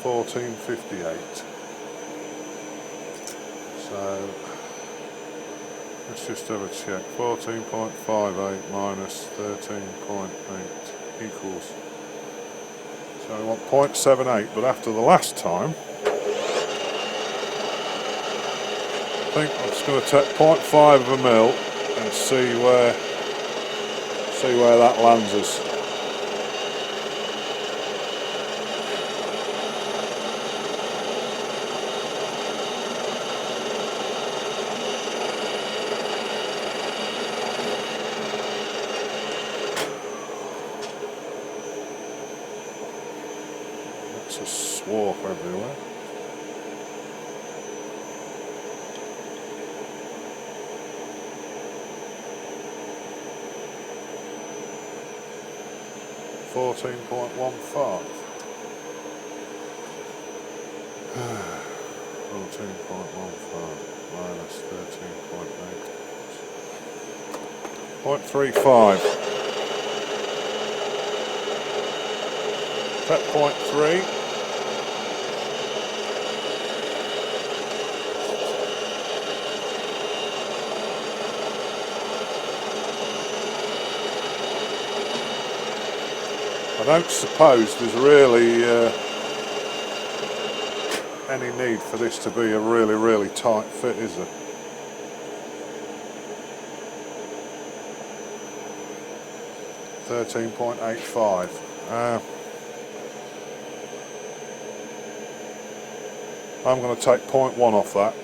1458. So let's just have a check. 14.58 minus 13.8 equals. So I want 0.78, but after the last time, I think I'm just going to take 0.5 of a mil and see where that lands us. It's a swarf everywhere. .15 14.15 minus 13.8 0.35. Set 0.3. I don't suppose there's really any need for this to be a really tight fit, is there? $13.85. I'm going to take 0.1 off that,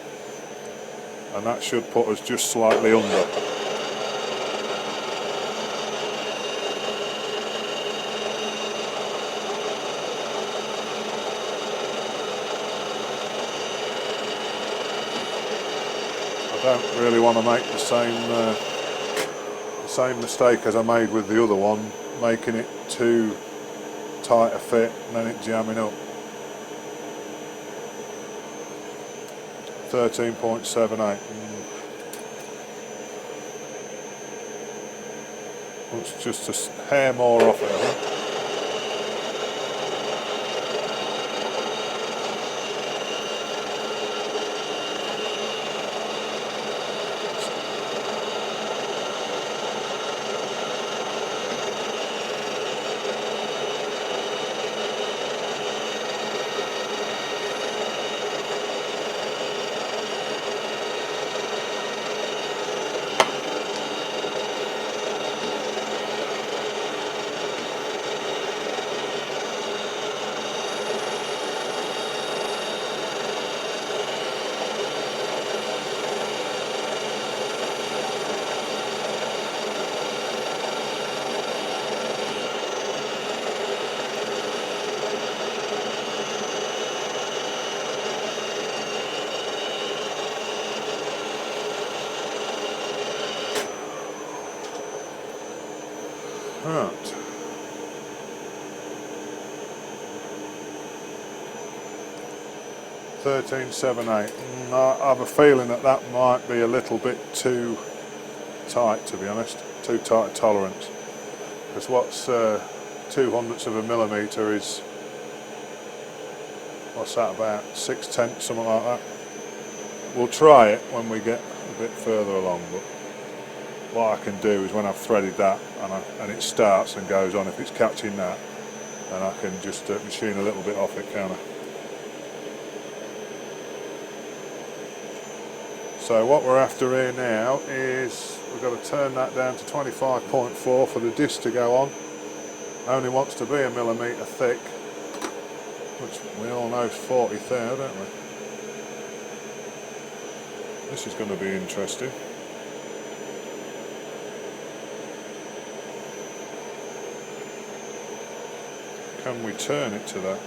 and that should put us just slightly under. I don't really want to make the same mistake as I made with the other one, making it too tight a fit and then it jamming up. 13.78. It's just a hair more off it, I think. Right. $13.78. I have a feeling that might be a little bit too tight, to be honest. Too tight a tolerance. Because what's 0.02 of a millimetre is, what's that, about 6/10, something like that. We'll try it when we get a bit further along, but what I can do is when I've threaded that and it starts and goes on, if it's catching that, then I can just machine a little bit off it, can't I? So what we're after here now is we've got to turn that down to 25.4 for the disc to go on. Only wants to be a millimetre thick, which we all know is 40 thou, don't we? This is going to be interesting. Can we turn it to that?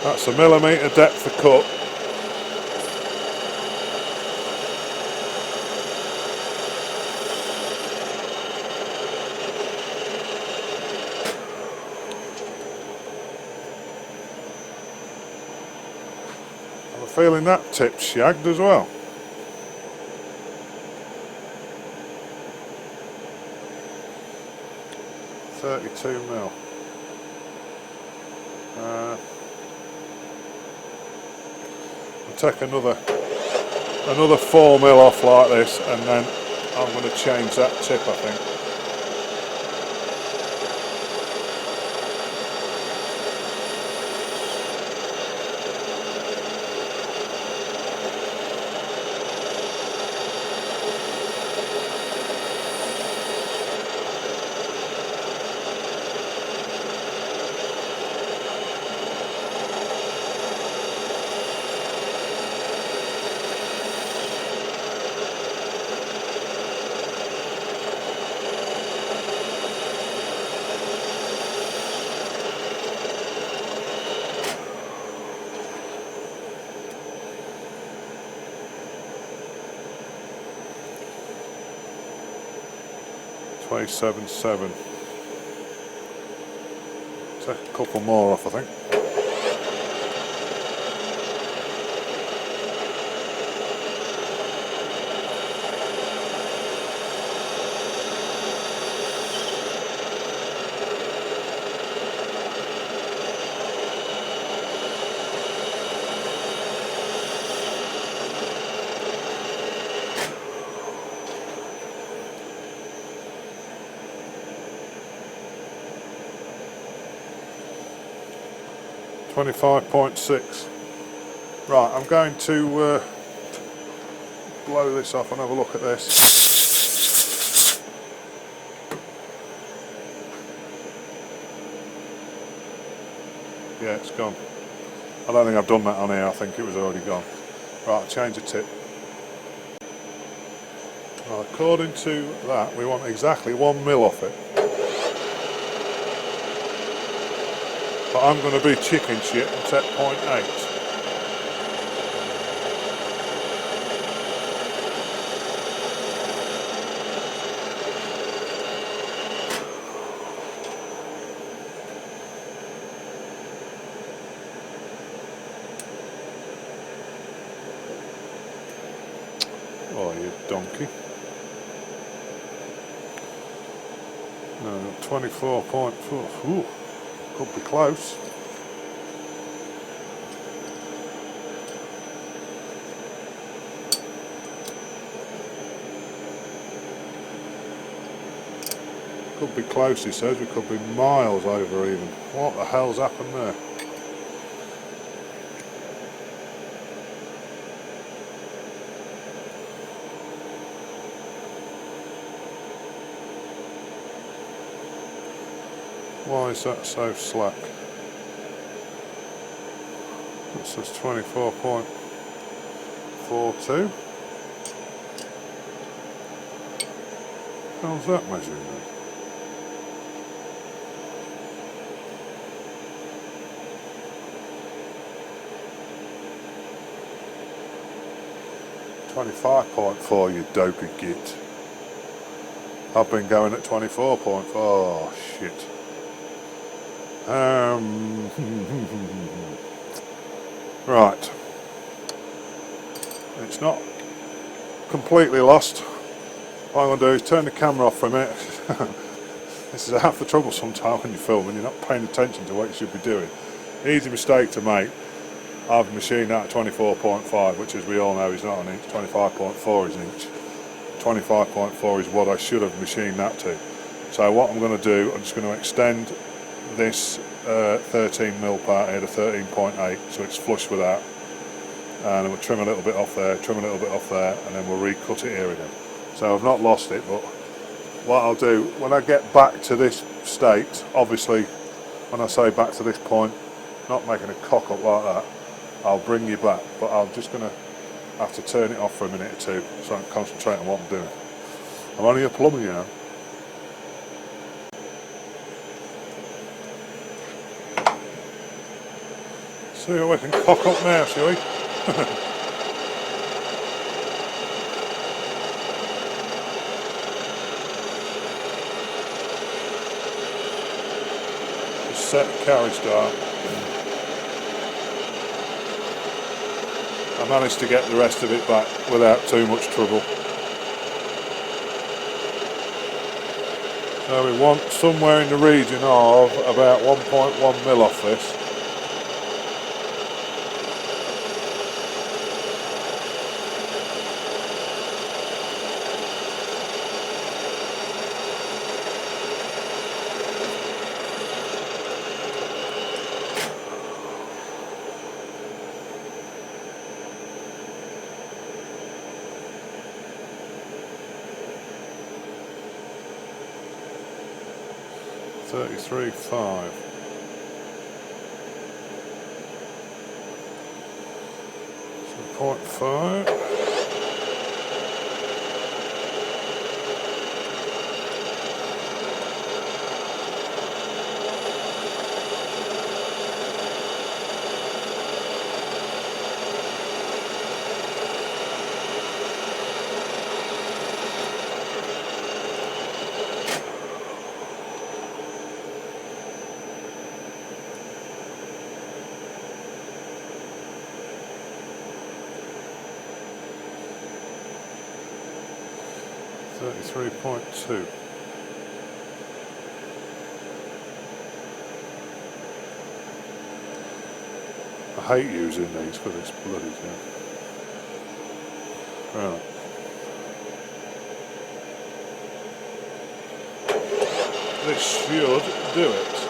That's a millimetre depth of cut. I'm feeling that tip's shagged as well. .32 mil. I'll take another 4 mil off like this, and then I'm going to change that tip, I think. .277. Take a couple more off, I think. .25.6. Right, I'm going to blow this off and have a look at this. Yeah, it's gone. I don't think I've done that on here, I think it was already gone. Right, I'll change the tip. Well, according to that, we want exactly 1 mil off it. But I'm going to be chicken shit and set 0.8. Oh, you donkey. No, 24.4. Ooh. Could be close. Could be close, he says. We could be miles over even. What the hell's happened there? Why is that so slack? That says 24.42. How's that measuring then? .25.4, you dopey git. I've been going at 24.4. Oh shit. Right. It's not completely lost. What I'm going to do is turn the camera off for a minute. This is half the trouble sometimes when you're filming, you're not paying attention to what you should be doing. Easy mistake to make. I've machined that at 24.5, which as we all know is not an inch. 25.4 is an inch. 25.4 is what I should have machined that to. So what I'm going to do, I'm just going to extend this 13mm part here to 13.8, so it's flush with that, and then we'll trim a little bit off there, trim a little bit off there, and then we'll recut it here again. So I've not lost it, but what I'll do when I get back to this state, obviously when I say back to this point, not making a cock up like that, I'll bring you back, but I'm just going to have to turn it off for a minute or two so I can concentrate on what I'm doing. I'm only a plumber, you know. See what we can cock up now, shall we? Just set the carriage dial. I managed to get the rest of it back without too much trouble. So we want somewhere in the region of about 1.1 mil off this. $33.5. So 0.5. $33.2. I hate using these for this bloody thing. Right. This should do it.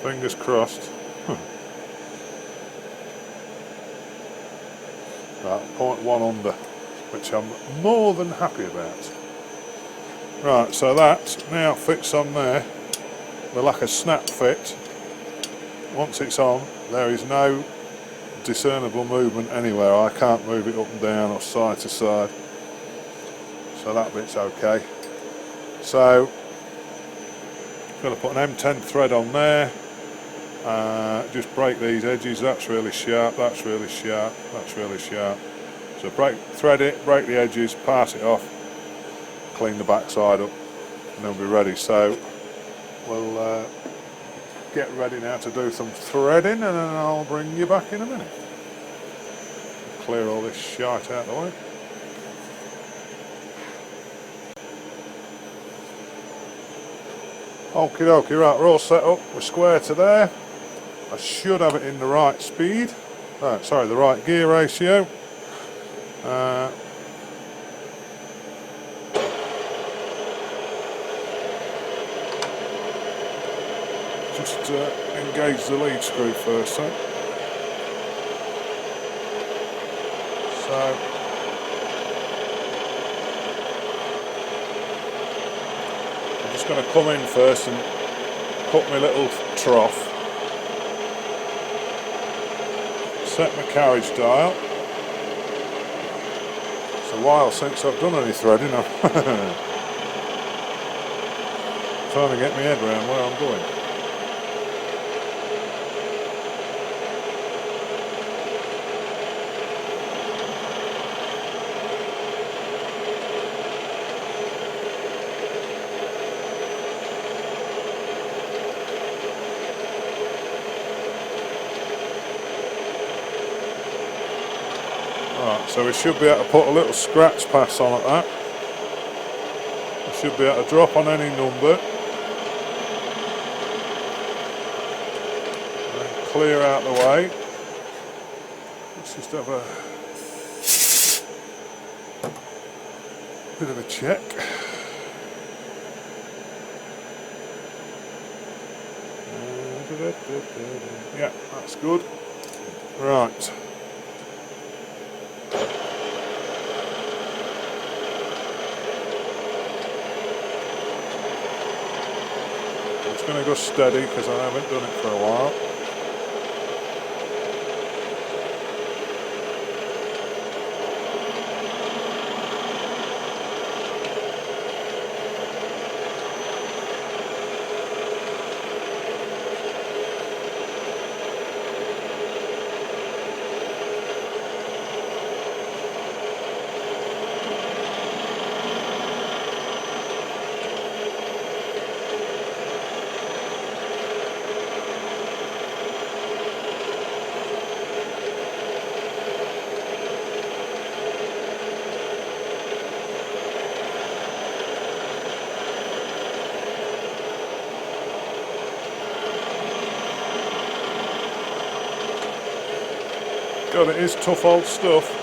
Fingers crossed. Right, 0.1 under, which I'm more than happy about. Right, so that now fits on there. We're like a snap fit. Once it's on, there is no discernible movement anywhere. I can't move it up and down or side to side. So that bit's okay. So, I'm going to put an M10 thread on there. Just break these edges. That's really sharp, that's really sharp, that's really sharp. So thread it, break the edges, pass it off, clean the back side up, and then we'll be ready. So we'll get ready now to do some threading, and then I'll bring you back in a minute. Clear all this shite out of the way. Okie dokie, right, we're all set up, we're square to there. I should have it in the right speed, sorry, the right gear ratio. Just engage the lead screw first, so I'm just going to come in first and cut my little trough. Set my carriage dial. It's a while since I've done any threading. I'm trying to get my head around where I'm going. Right, so we should be able to put a little scratch pass on at that. We should be able to drop on any number. And clear out the way. Let's just have a bit of a check. Yeah, that's good. Right. going to go steady because I haven't done it for a while. God, it is tough old stuff.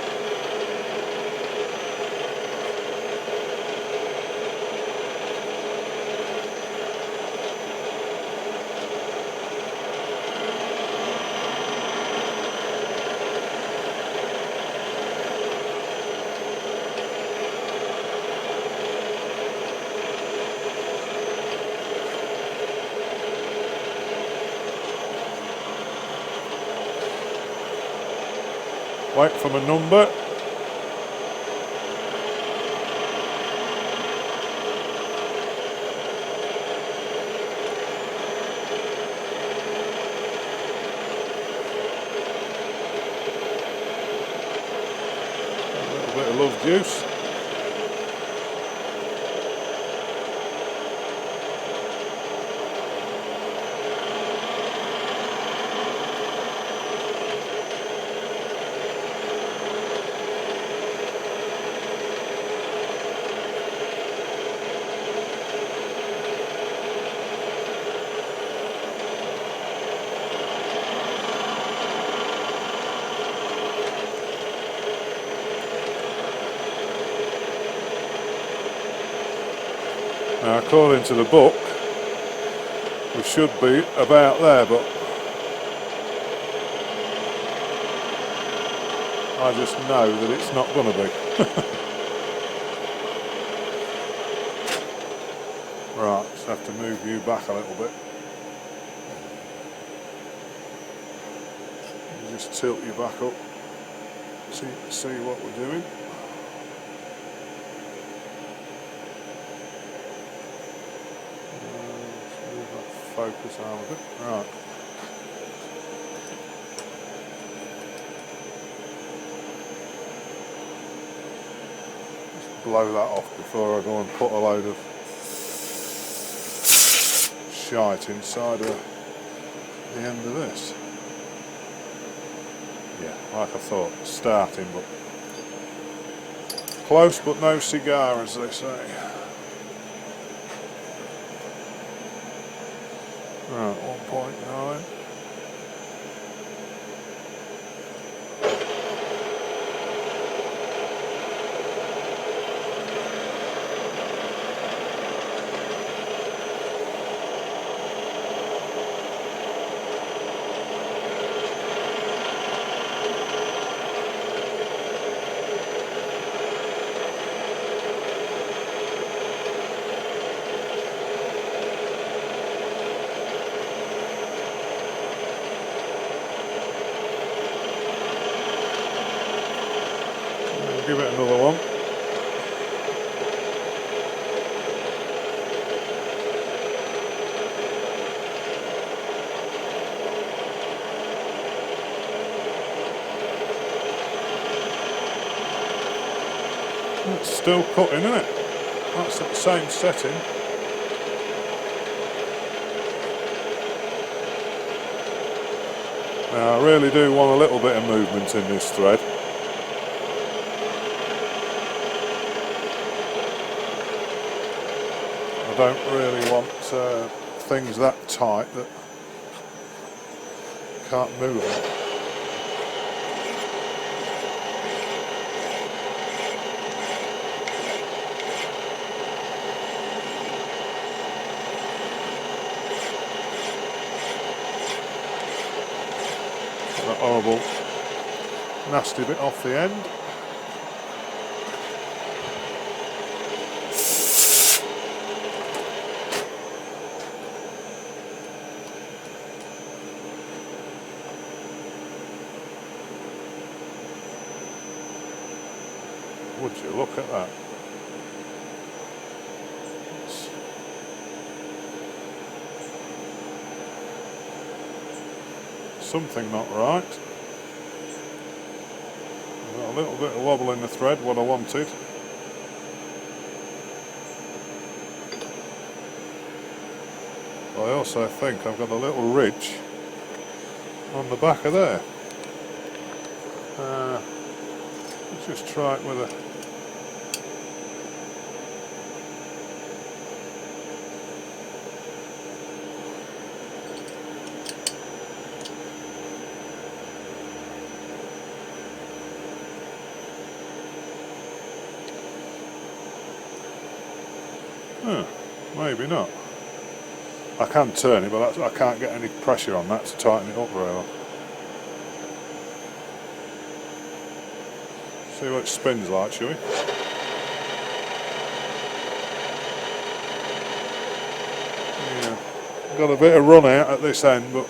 Wait for my number. A little bit of love juice. Now, according to the book, we should be about there, but I just know that it's not going to be. Right, just have to move you back a little bit. Just tilt you back up, see what we're doing. Focus arm a bit. Right. Just blow that off before I go and put a load of shite inside the end of this. Yeah, like I thought, starting, but close but no cigar, as they say. Right, 1.9. Give it another one. It's still cutting, isn't it? That's at the same setting. Now, I really do want a little bit of movement in this thread. I don't really want things that tight that can't move them. That horrible nasty bit off the end. Would you look at that? Something not right. Got a little bit of wobble in the thread, what I wanted. I also think I've got a little ridge on the back of there. Let's just try it with a... maybe not. I can turn it, but I can't get any pressure on that to tighten it up very well. See what it spins like, shall we? Yeah, got a bit of run out at this end, but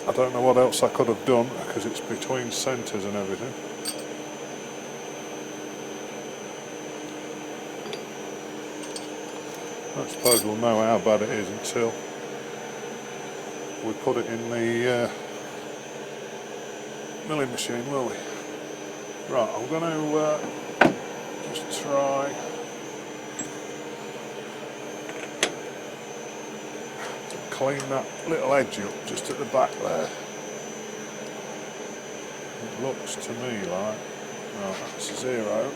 I don't know what else I could have done because it's between centres and everything. I suppose we'll know how bad it is until we put it in the milling machine, will we? Right, I'm going to just try to clean that little edge up just at the back there. It looks to me like, right, that's 0.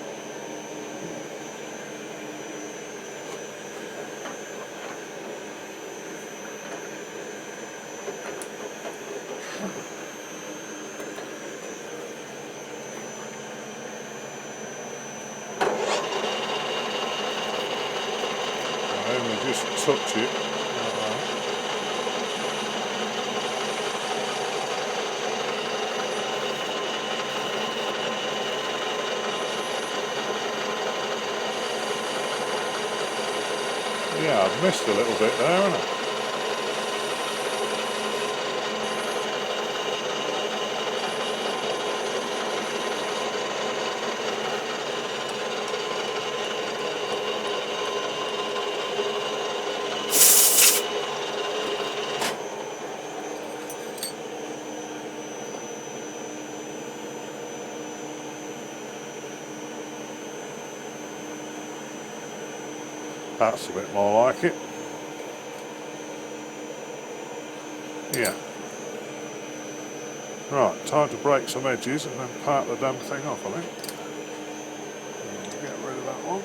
Just touch it. Yeah, I've missed a little bit there, haven't I? That's a bit more like it. Yeah. Right, time to break some edges and then part the damn thing off, I think. Get rid of that one.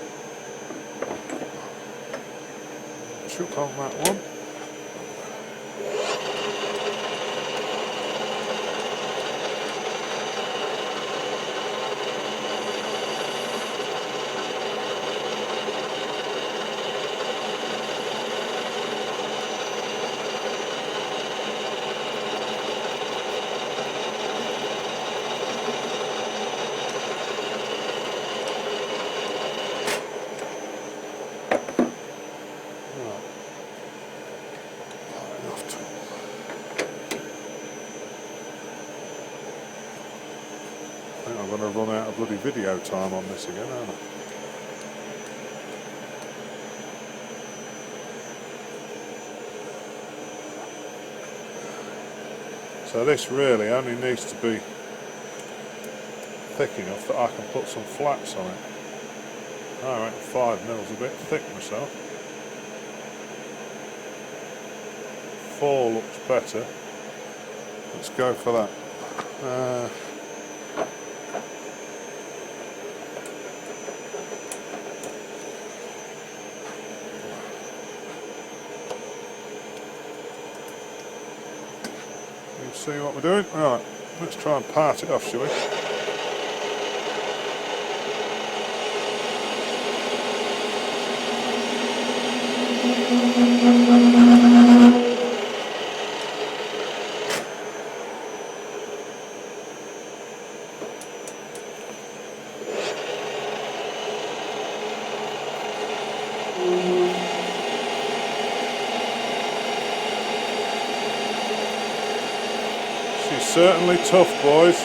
Chuck on that one. I'm going to run out of bloody video time on this again, aren't I? So this really only needs to be thick enough that I can put some flats on it. I reckon 5mm a bit thick myself. 4 looks better. Let's go for that. See what we're doing? Right, let's try and part it off, shall we? She's certainly tough, boys.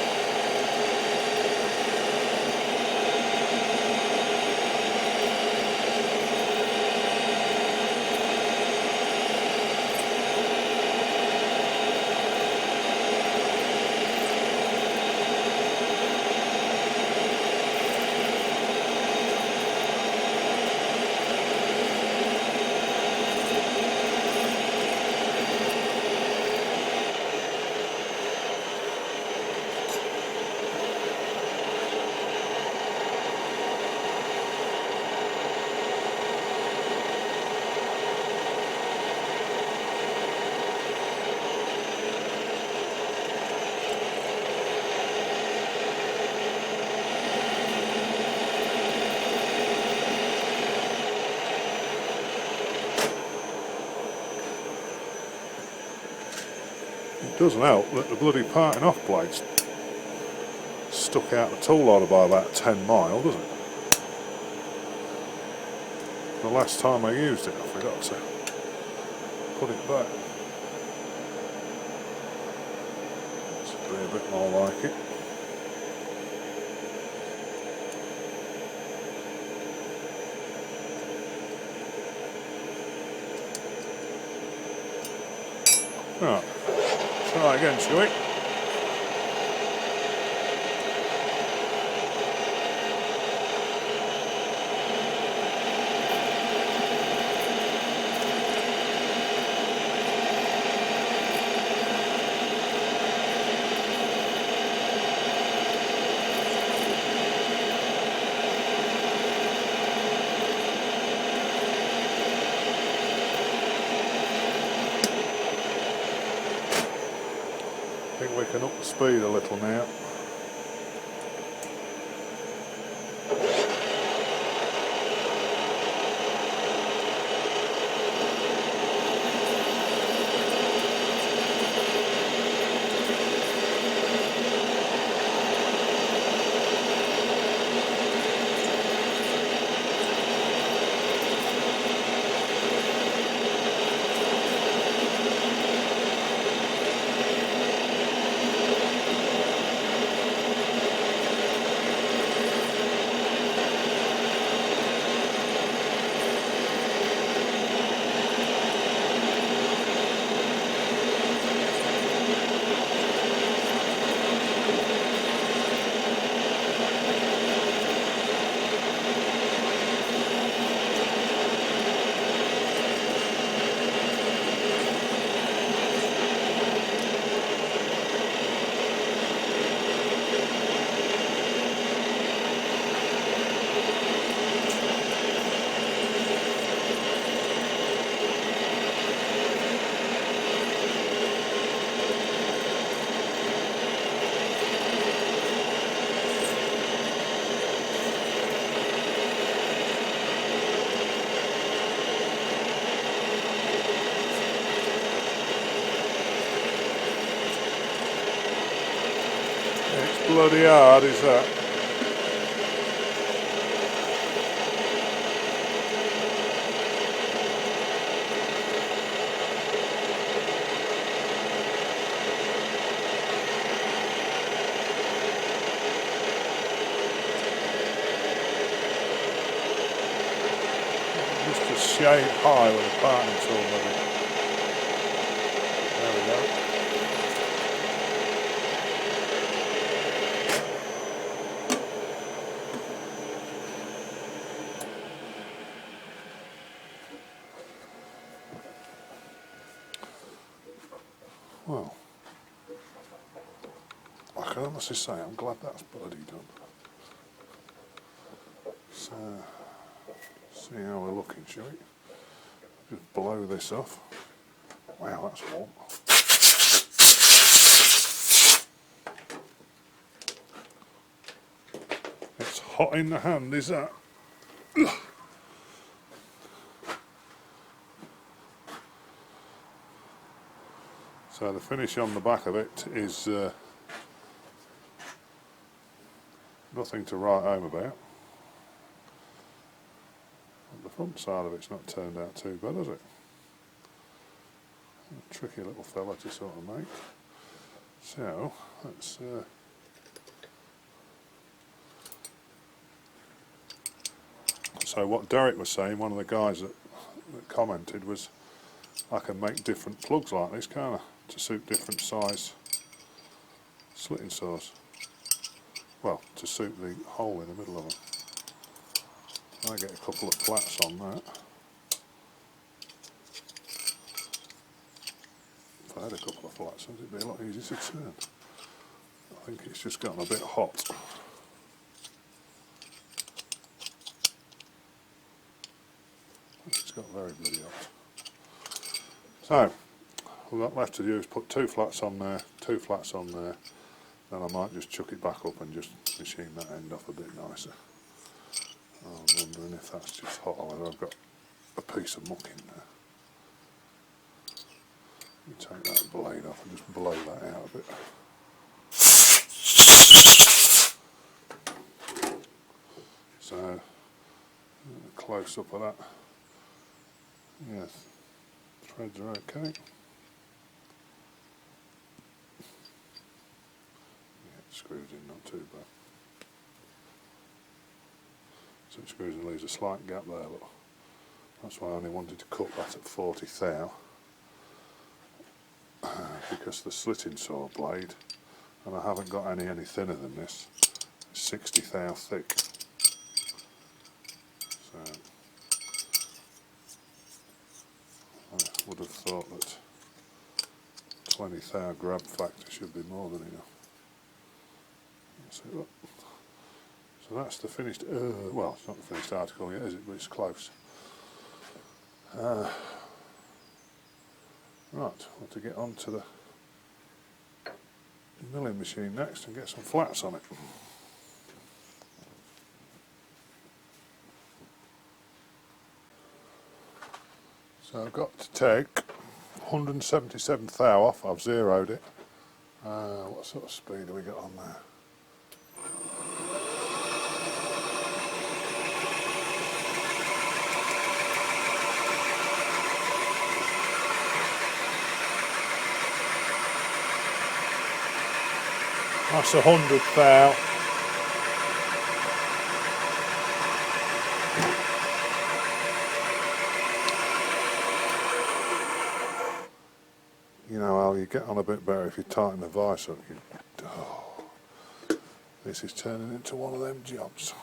Doesn't help that the bloody parting off blade's stuck out the tool loader by about 10 mile, does it? The last time I used it, I forgot to put it back. This will be a bit more like it. Right, try again, shall we? I think we can up the speed a little now. It's bloody hard, is that? Just a shade high with a parting tool, maybe. There we go. Well, I can honestly say I'm glad that's bloody done. So, see how we're looking, shall we? Just blow this off. Wow, that's warm. It's hot in the hand, is that? So the finish on the back of it is nothing to write home about. The front side of it's not turned out too bad, has it? A tricky little fella to sort of make. So let's so what Derek was saying, one of the guys that commented, was I can make different plugs like this, can't I, to suit different size slitting saws. Well, to suit the hole in the middle of them. I get a couple of flats on that. If I had a couple of flats, it'd be a lot easier to turn. I think it's just gotten a bit hot. It's got very bloody hot. So, all I've got left to do is put 2 flats on there, 2 flats on there, then I might just chuck it back up and just machine that end off a bit nicer. I'm wondering if that's just hot or whether I've got a piece of muck in there. You take that blade off and just blow that out a bit. So, close up of that. Yes, threads are okay. Yeah, it screws in not too bad. So it screws and leaves a slight gap there, look. That's why I only wanted to cut that at 40 thou. Because the slitting saw blade, and I haven't got any thinner than this, it's 60 thou thick. So I would have thought that 20 thou grab factor should be more than enough. So that's the finished, well, it's not the finished article yet, is it? But it's close. Right, want to get on to the milling machine next and get some flats on it. So I've got to take 177 thou off, I've zeroed it. What sort of speed have we got on there? That's 100 thou. You know, Al, you get on a bit better if you tighten the vice up. Oh, this is turning into one of them jobs.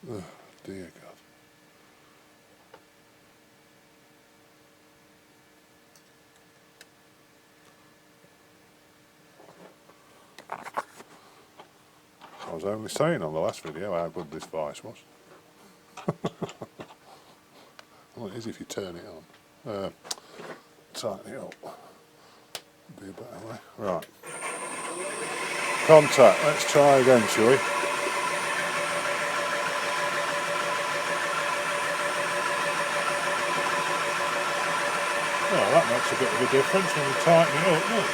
Oh, dear God. I was only saying on the last video how good this vice was. Well, it is if you turn it on. Tighten it up. Be a better way. Right. Contact. Let's try again, shall we? Well, that makes a bit of a difference when you tighten it up, doesn't it?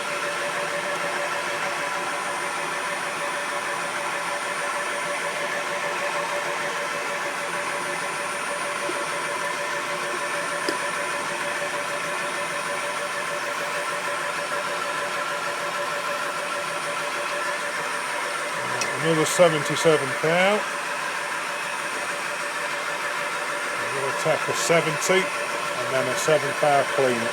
Another 77 thou. I'm going to tack a 70 and then a 7 thou clean.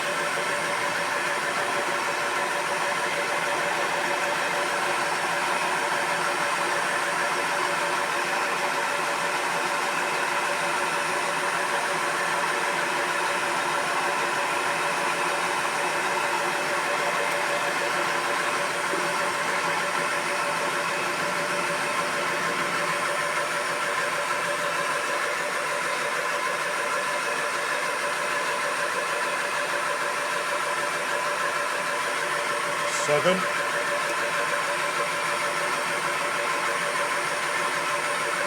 Seven.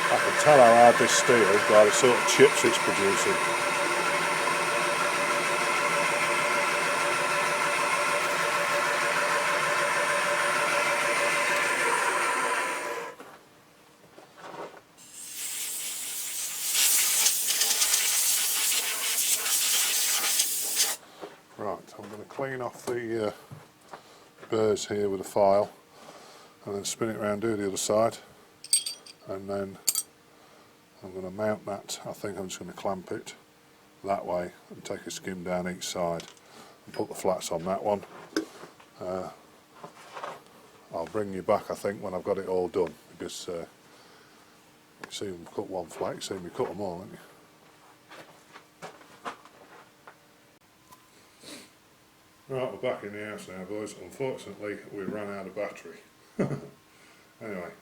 I can tell how hard this steel is by the sort of chips it's producing. Right, I'm going to clean off the burrs here with a file and then spin it around, do the other side, and then I'm going to mount that. I think I'm just going to clamp it that way and take a skim down each side and put the flats on that one. I'll bring you back, I think, when I've got it all done, because you see them cut one flat, you see me cut them all, haven't you? Right, we're back in the house now, boys. Unfortunately, we ran out of battery. Anyway,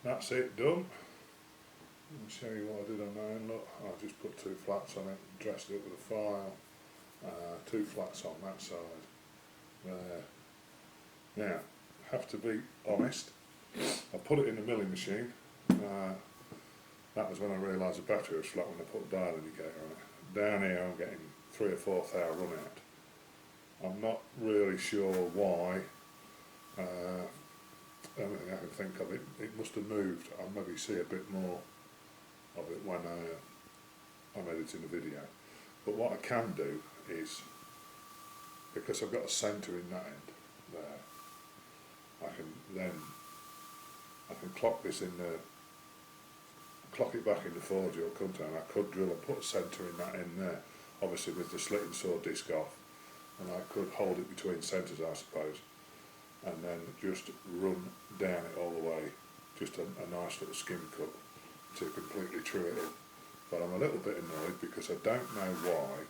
that's it done. I'll show you what I did on that end. Look, I just put two flats on it, dressed it up with a file, two flats on that side. There. Now, have to be honest, I put it in the milling machine. That was when I realised the battery was flat when I put a dial indicator on it. Down here I'm getting 3 or 4 hour run out. I'm not really sure why. Everything I can think of, it must have moved. I'll maybe see a bit more of it when I'm editing the video. But what I can do is, because I've got a centre in that end there, I can clock this in the, clock it back in the forge, or come down. I could drill and put a centre in that end there, obviously with the slitting saw disc off, and I could hold it between centres, I suppose, and then just run down it all the way, just a nice little skim cut to completely true it in. But I'm a little bit annoyed because I don't know why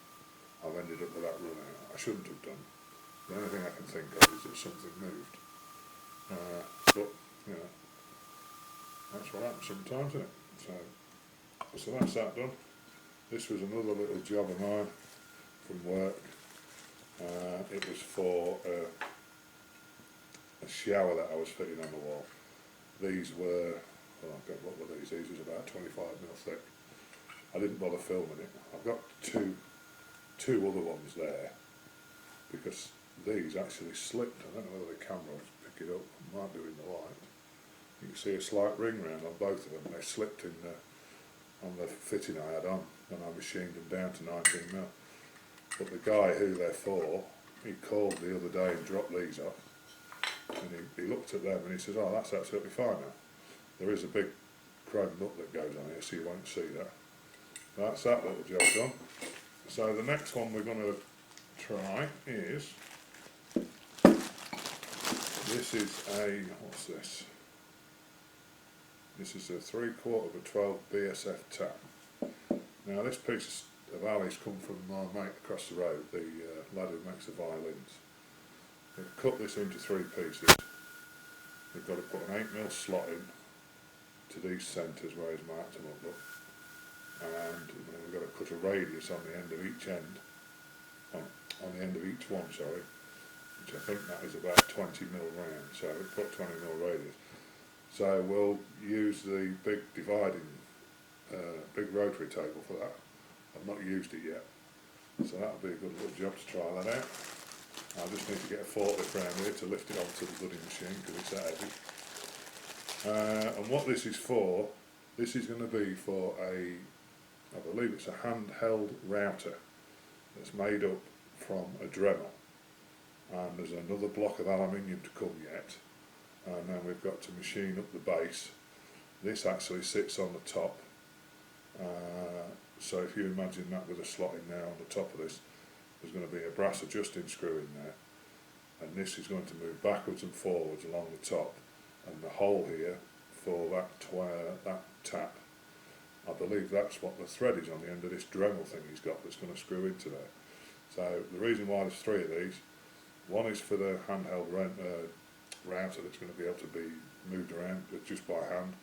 I've ended up with that run out. I shouldn't have done. The only thing I can think of is that something moved. But, you know, that's what happens sometimes, isn't it? So that's that done. This was another little job of mine from work. It was for a shower that I was fitting on the wall. These were, what were these? These was about 25mm thick. I didn't bother filming it. I've got two other ones there because these actually slipped. I don't know whether the camera will pick it up. It might do in the light. You can see a slight ring round on both of them. They slipped in on the fitting I had on when I machined them down to 19mm. But the guy who they're for, he called the other day and dropped these off, and he looked at them and he says, "Oh, that's absolutely fine now. There is a big chrome nut that goes on here, so you won't see that." That's that little job done. So the next one we're going to try is, this is a, what's this? This is a 3/4 of a 12 BSF tap. Now this piece of Ali's come from my mate across the road, the lad who makes the violins. They've cut this into 3 pieces. We've got to put an 8mm slot in to these centres where he's marked them up, look. And we've got to cut a radius on the end of each end, on the end of each one, sorry, which I think that is about 20mm round, so we put 20mm radius. So we'll use the big dividing, big rotary table for that. I've not used it yet, so that'll be a good little job to try that out. I just need to get a forklift round here to lift it onto the bloody machine because it's that heavy. And what this is for, this is going to be for I believe it's a handheld router that's made up from a Dremel, and there's another block of aluminium to come yet, and then we've got to machine up the base. This actually sits on the top, so if you imagine that with a slot in there on the top of this, there's going to be a brass adjusting screw in there, and this is going to move backwards and forwards along the top, and the hole here for that tap, I believe that's what the thread is on the end of this Dremel thing he's got that's going to screw into there. So the reason why there's 3 of these, one is for the handheld router that's going to be able to be moved around just by hand.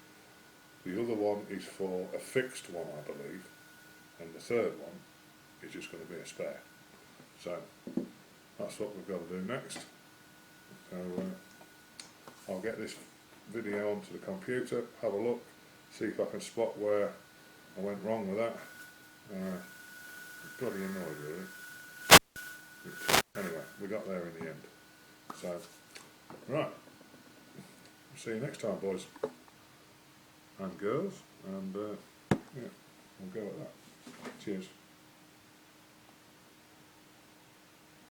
The other one is for a fixed one, I believe, and the third one is just going to be a spare. So that's what we've got to do next. So I'll get this video onto the computer, have a look, see if I can spot where I went wrong with that. Bloody annoyed really. But anyway, we got there in the end. So, right, see you next time, boys and girls, and yeah, we'll go at that. Cheers.